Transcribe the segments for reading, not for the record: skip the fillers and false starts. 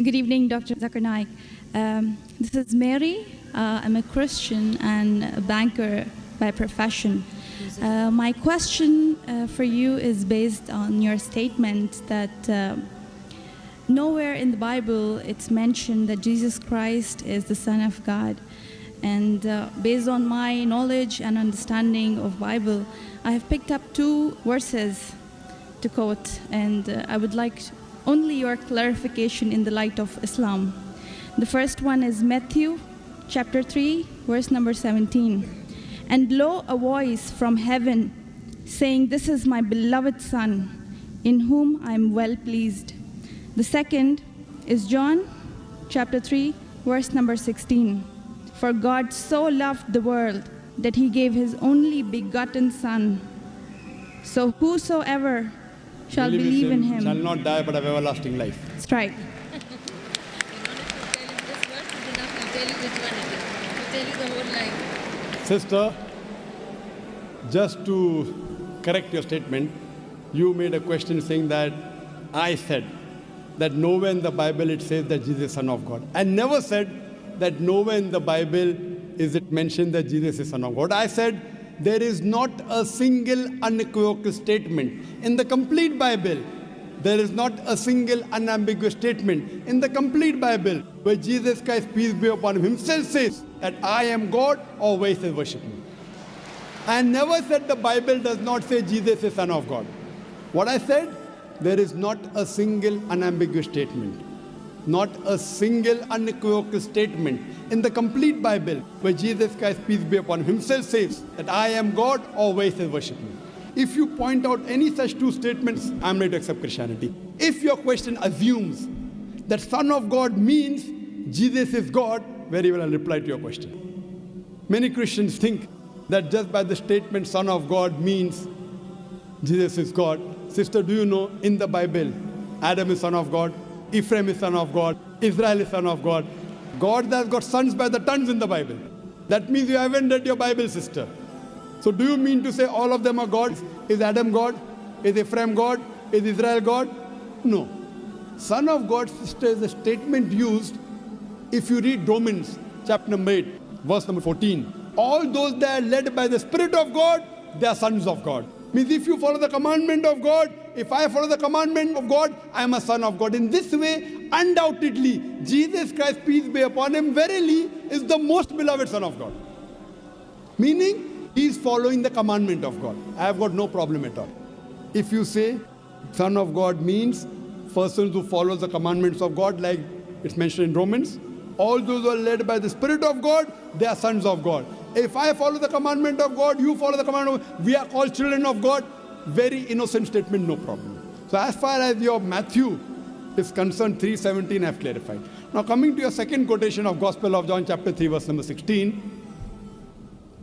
Good evening, Dr. Zakir Naik. This is Mary. I'm a Christian and a banker by profession. My question for you is based on your statement that nowhere in the Bible it's mentioned that Jesus Christ is the Son of God. And based on my knowledge and understanding of Bible, I have picked up two verses to quote, and I would like only your clarification in the light of Islam. The first one is Matthew chapter 3, verse number 17. And lo, a voice from heaven saying, "This is my beloved Son, in whom I am well pleased." The second is John chapter 3, verse number 16. For God so loved the world that he gave his only begotten Son. So whosoever shall believe in him shall not die but have everlasting life. That's right. Sister, just to correct your statement, you made a question saying that I said that nowhere in the Bible it says that Jesus is Son of God. I never said that nowhere in the Bible is it mentioned that Jesus is Son of God. I said there is not a single unequivocal statement in the complete Bible. There is not a single unambiguous statement in the complete Bible where Jesus Christ, peace be upon him, himself says that I am God, or where he says worship me. I never said the Bible does not say Jesus is Son of God. What I said, there is not a single unambiguous statement, not a single unequivocal statement in the complete Bible where Jesus Christ, peace be upon him, himself says that I am God, or where he says worship me. If you point out any such two statements, I'm ready to accept Christianity. If your question assumes that Son of God means Jesus is God, very well I'll reply to your question. Many Christians think that just by the statement Son of God means Jesus is God. Sister, do you know in the Bible, Adam is Son of God, Ephraim is Son of God, Israel is Son of God. God has got sons by the tons in the Bible. That means you haven't read your Bible, sister. So do you mean to say all of them are gods? Is Adam God? Is Ephraim God? Is Israel God? No. Son of God, sister, is a statement used if you read Romans chapter number 8, verse number 14. All those that are led by the Spirit of God, they are sons of God. Means if you follow the commandment of God, if I follow the commandment of God, I am a son of God. In this way, undoubtedly, Jesus Christ, peace be upon him, verily is the most beloved Son of God. Meaning, he is following the commandment of God. I have got no problem at all. If you say Son of God means persons who follow the commandments of God, like it's mentioned in Romans, all those who are led by the Spirit of God, they are sons of God. If I follow the commandment of God, you follow the commandment of God, we are called children of God. Very innocent statement, no problem. So as far as your Matthew is concerned, 3:17 I have clarified. Now coming to your second quotation of Gospel of John chapter 3 verse number 16.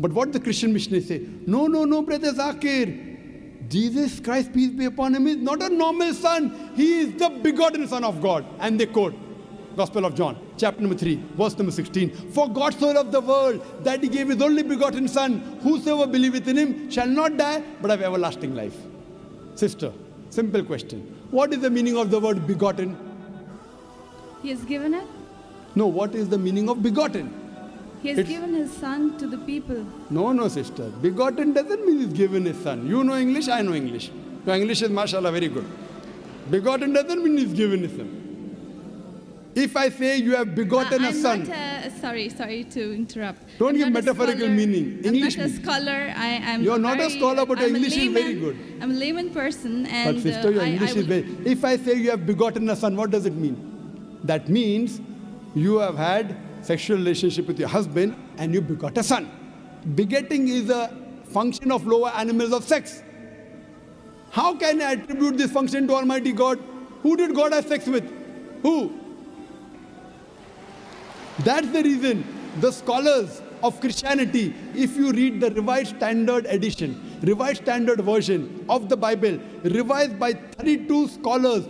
But what the Christian missionaries say, no, brother Zakir, Jesus Christ, peace be upon him, is not a normal son. He is the begotten Son of God. And they quote Gospel of John, chapter number 3, verse number 16. For God so loved the world that he gave his only begotten Son. Whosoever believeth in him shall not die, but have everlasting life. Sister, simple question. What is the meaning of the word begotten? He has given it. No, what is the meaning of begotten? He has given his Son to the people. No, sister. Begotten doesn't mean he's given his son. You know English, I know English. Your English is, mashallah, very good. Begotten doesn't mean he's given his son. If I say you have begotten a son. Sorry to interrupt. Don't give metaphorical meaning. English. I'm not a scholar. You're not a scholar, but your English is very good. I'm a layman person. And but sister, your English is very... If I say you have begotten a son, what does it mean? That means you have had sexual relationship with your husband and you begot a son. Begetting is a function of lower animals of sex. How can I attribute this function to Almighty God? Who did God have sex with? Who? That's the reason the scholars of Christianity, if you read the Revised Standard Edition, Revised Standard Version of the Bible, revised by 32 scholars,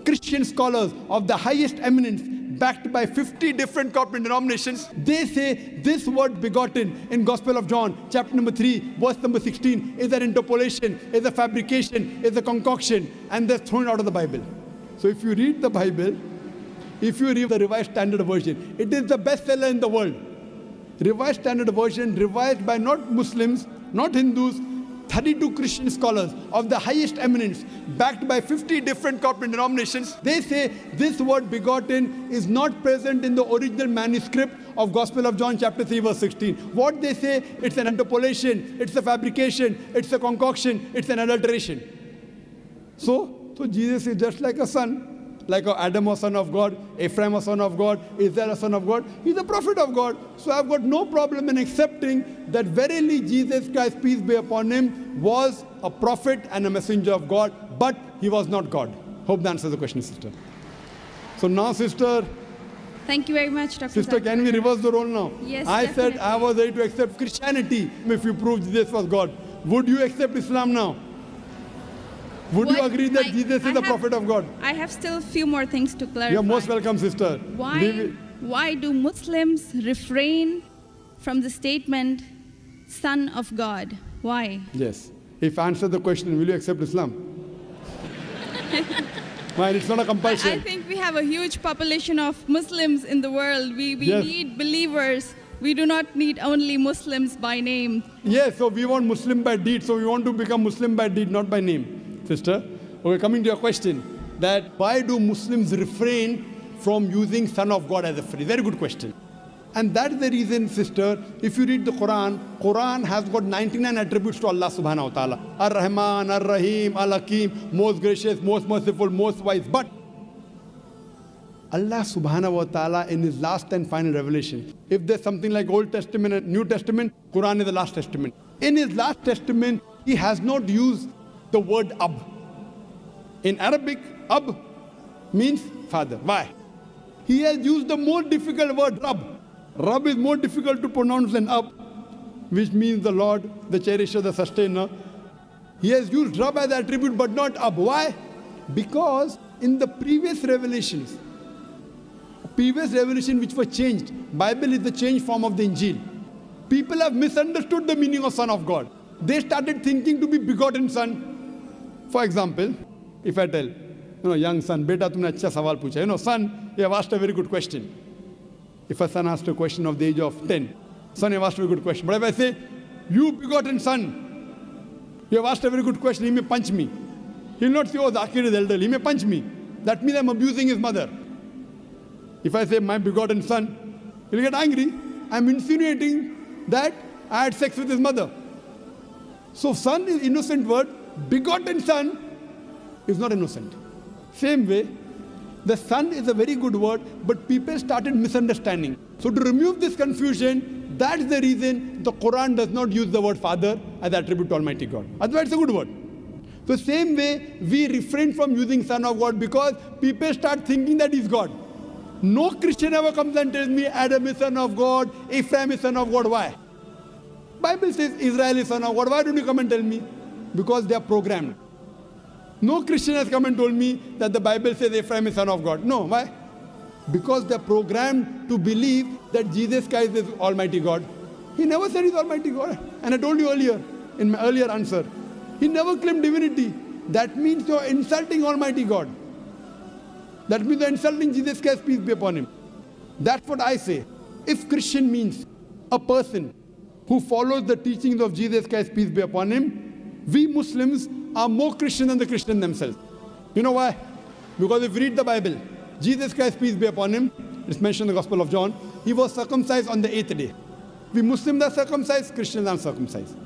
Christian scholars of the highest eminence, backed by 50 different corporate denominations, they say this word begotten in Gospel of John, chapter number 3, verse number 16, is an interpolation, is a fabrication, is a concoction, and they're thrown out of the Bible. So if you read the Bible, If you read the Revised Standard Version, it is the bestseller in the world. Revised Standard Version, revised by not Muslims, not Hindus, 32 Christian scholars of the highest eminence, backed by 50 different corporate denominations. They say this word begotten is not present in the original manuscript of Gospel of John chapter 3 verse 16. What they say, it's an interpolation, it's a fabrication, it's a concoction, it's an adulteration. So Jesus is just like a son. Like Adam was son of God, Ephraim was son of God, Israel was son of God. He's a prophet of God. So I've got no problem in accepting that verily Jesus Christ, peace be upon him, was a prophet and a messenger of God, but he was not God. Hope that answers the question, sister. So now, sister. Thank you very much, Dr. Sister, Zakir. can we reverse the role now? Yes, I definitely. said I was ready to accept Christianity if you proved Jesus was God. Would you accept Islam now? Would you agree that Jesus is the prophet of God? I have still a few more things to clarify. You're most welcome, sister. Why do Muslims refrain from the statement, Son of God? Why? Yes. If I answer the question, will you accept Islam? Well, it's not a compulsion. I think we have a huge population of Muslims in the world. We Yes. need believers. We do not need only Muslims by name. Yes, so we want Muslim by deed. So we want to become Muslim by deed, not by name, sister. Okay, coming to your question, that why do Muslims refrain from using Son of God as a phrase? Very good question. And that's the reason, sister, if you read the Quran has got 99 attributes to Allah subhanahu wa ta'ala. Ar-Rahman, Ar-Rahim, Al-Hakim, most gracious, most merciful, most wise. But Allah subhanahu wa ta'ala in his last and final revelation, if there's something like Old Testament and New Testament, Quran is the last testament. In his last testament, he has not used the word Ab. In Arabic, Ab means father. Why? He has used the more difficult word Rab. Rab is more difficult to pronounce than Ab, which means the Lord, the cherisher, the sustainer. He has used Rab as attribute but not Ab. Why? Because in the previous revelation which were changed, Bible is the changed form of the Injil. People have misunderstood the meaning of Son of God. They started thinking to be begotten son. For example, if I tell, young son, beta tumne acha sawal pucha. Son, you have asked a very good question. If a son asked a question of the age of 10, son, you have asked a very good question. But if I say, you begotten son, you have asked a very good question, he may punch me. He will not say, oh, Zakir is elderly, he may punch me. That means I'm abusing his mother. If I say, my begotten son, he'll get angry. I'm insinuating that I had sex with his mother. So son is innocent word, begotten son is not innocent. Same way, the son is a very good word, but people started misunderstanding. So to remove this confusion, that's the reason the Quran does not use the word father as attribute to Almighty God. Otherwise, it's a good word. So same way, we refrain from using Son of God because people start thinking that he's God. No Christian ever comes and tells me Adam is son of God, Ephraim is son of God. Why? Bible says Israel is son of God. Why don't you come and tell me? Because they are programmed. No Christian has come and told me that the Bible says Ephraim is son of God. No, why? Because they are programmed to believe that Jesus Christ is Almighty God. He never said he's Almighty God. And I told you earlier, in my earlier answer, he never claimed divinity. That means you're insulting Almighty God. That means you're insulting Jesus Christ, peace be upon him. That's what I say. If Christian means a person who follows the teachings of Jesus Christ, peace be upon him, we Muslims are more Christian than the Christians themselves. You know why? Because if you read the Bible, Jesus Christ, peace be upon him, it's mentioned in the Gospel of John, he was circumcised on the 8th day. We Muslims are circumcised, Christians are circumcised.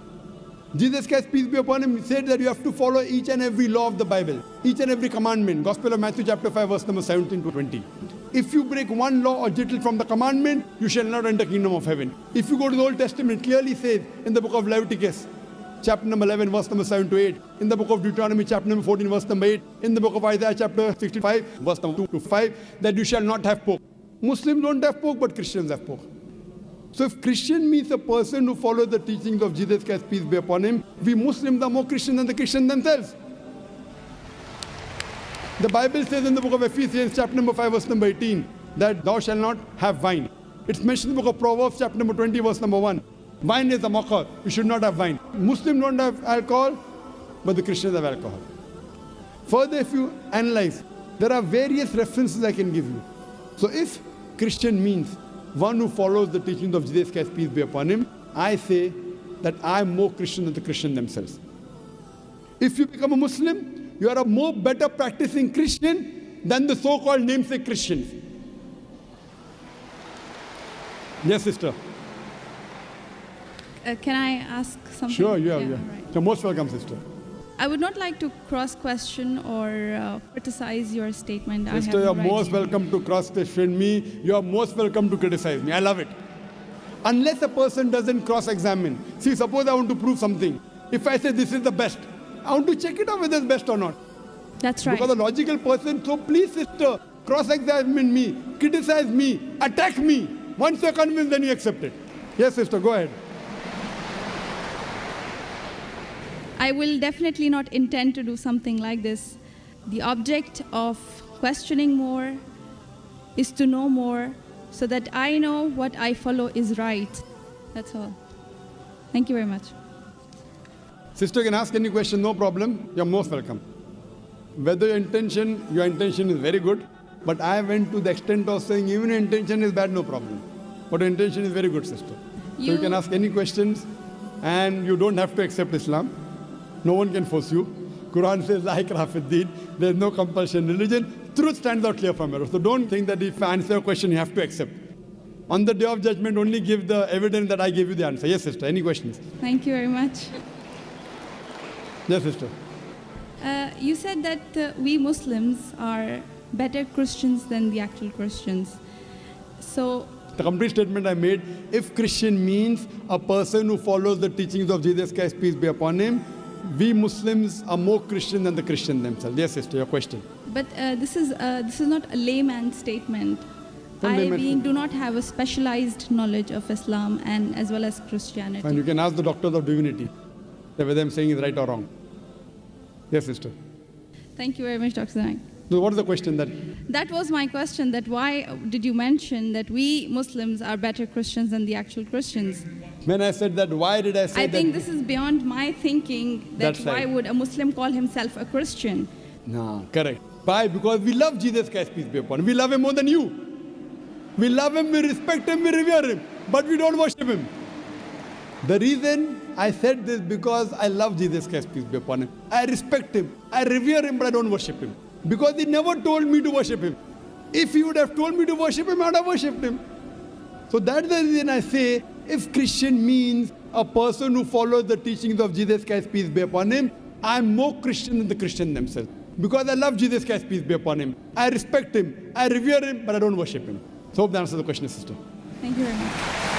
Jesus Christ, peace be upon him, said that you have to follow each and every law of the Bible, each and every commandment. Gospel of Matthew chapter 5 verse number 17 to 20. If you break one law or jittle from the commandment, you shall not enter the kingdom of heaven. If you go to the Old Testament, clearly says in the book of Leviticus, chapter number 11 verse number 7 to 8, in the book of Deuteronomy chapter number 14 verse number 8, in the book of Isaiah chapter 65 verse number 2 to 5, that you shall not have pork. Muslims don't have pork, but Christians have pork. So if Christian means a person who follows the teachings of Jesus Christ, peace be upon him, we Muslims are more Christian than the Christians themselves. The Bible says in the book of Ephesians chapter number 5 verse number 18 that thou shalt not have wine. It's mentioned in the book of Proverbs chapter number 20 verse number 1. Wine is a mocker. You should not have wine. Muslims don't have alcohol, but the Christians have alcohol. Further, if you analyze, there are various references I can give you. So if Christian means one who follows the teachings of Jesus Christ, peace be upon him, I say that I am more Christian than the Christian themselves. If you become a Muslim, you are a more better practicing Christian than the so-called namesake Christians. Yes, sister. Can I ask something? Sure, yeah. right. You're most welcome, sister. I would not like to cross-question or criticize your statement. Sister, you're most welcome to cross-question me. You're most welcome to criticize me. I love it. Unless a person doesn't cross-examine. See, suppose I want to prove something. If I say this is the best, I want to check it out whether it's best or not. That's right. Because a logical person, so please, sister, cross-examine me, criticize me, attack me. Once you're convinced, then you accept it. Yes, sister, go ahead. I will definitely not intend to do something like this. The object of questioning more is to know more so that I know what I follow is right. That's all. Thank you very much. Sister can ask any question, no problem. You're most welcome. Whether your intention is very good, but I went to the extent of saying even your intention is bad, no problem. But your intention is very good, sister. So you can ask any questions and you don't have to accept Islam. No one can force you. Quran says, La ikraha fid din. There's no compulsion in religion. Truth stands out clear from error. So don't think that if I answer a question, you have to accept. On the day of judgment, only give the evidence that I gave you the answer. Yes, sister. Any questions? Thank you very much. Yes, sister. You said that we Muslims are better Christians than the actual Christians. So The complete statement I made, if Christian means a person who follows the teachings of Jesus Christ, peace be upon him, we Muslims are more Christian than the Christian themselves. Yes, sister, your question. But this is not a layman statement. Do not have a specialized knowledge of Islam and as well as Christianity. And you can ask the doctors of divinity whether I'm saying is right or wrong. Yes, sister. Thank you very much, Dr. Naik. So what is the question that? That was my question, that why did you mention that we Muslims are better Christians than the actual Christians? When I said that, why did I say that? I think this is beyond my thinking, that That's why right. would a Muslim call himself a Christian? No, correct. Why? Because we love Jesus Christ, peace be upon him. We love him more than you. We love him, we respect him, we revere him. But we don't worship him. The reason I said this because I love Jesus Christ, peace be upon him. I respect him, I revere him, but I don't worship him. Because he never told me to worship him. If he would have told me to worship him, I would have worshipped him. So that's the reason I say, if Christian means a person who follows the teachings of Jesus Christ, peace be upon him, I'm more Christian than the Christian themselves. Because I love Jesus Christ, peace be upon him. I respect him, I revere him, but I don't worship him. So hope that answers the question, sister. Thank you very much.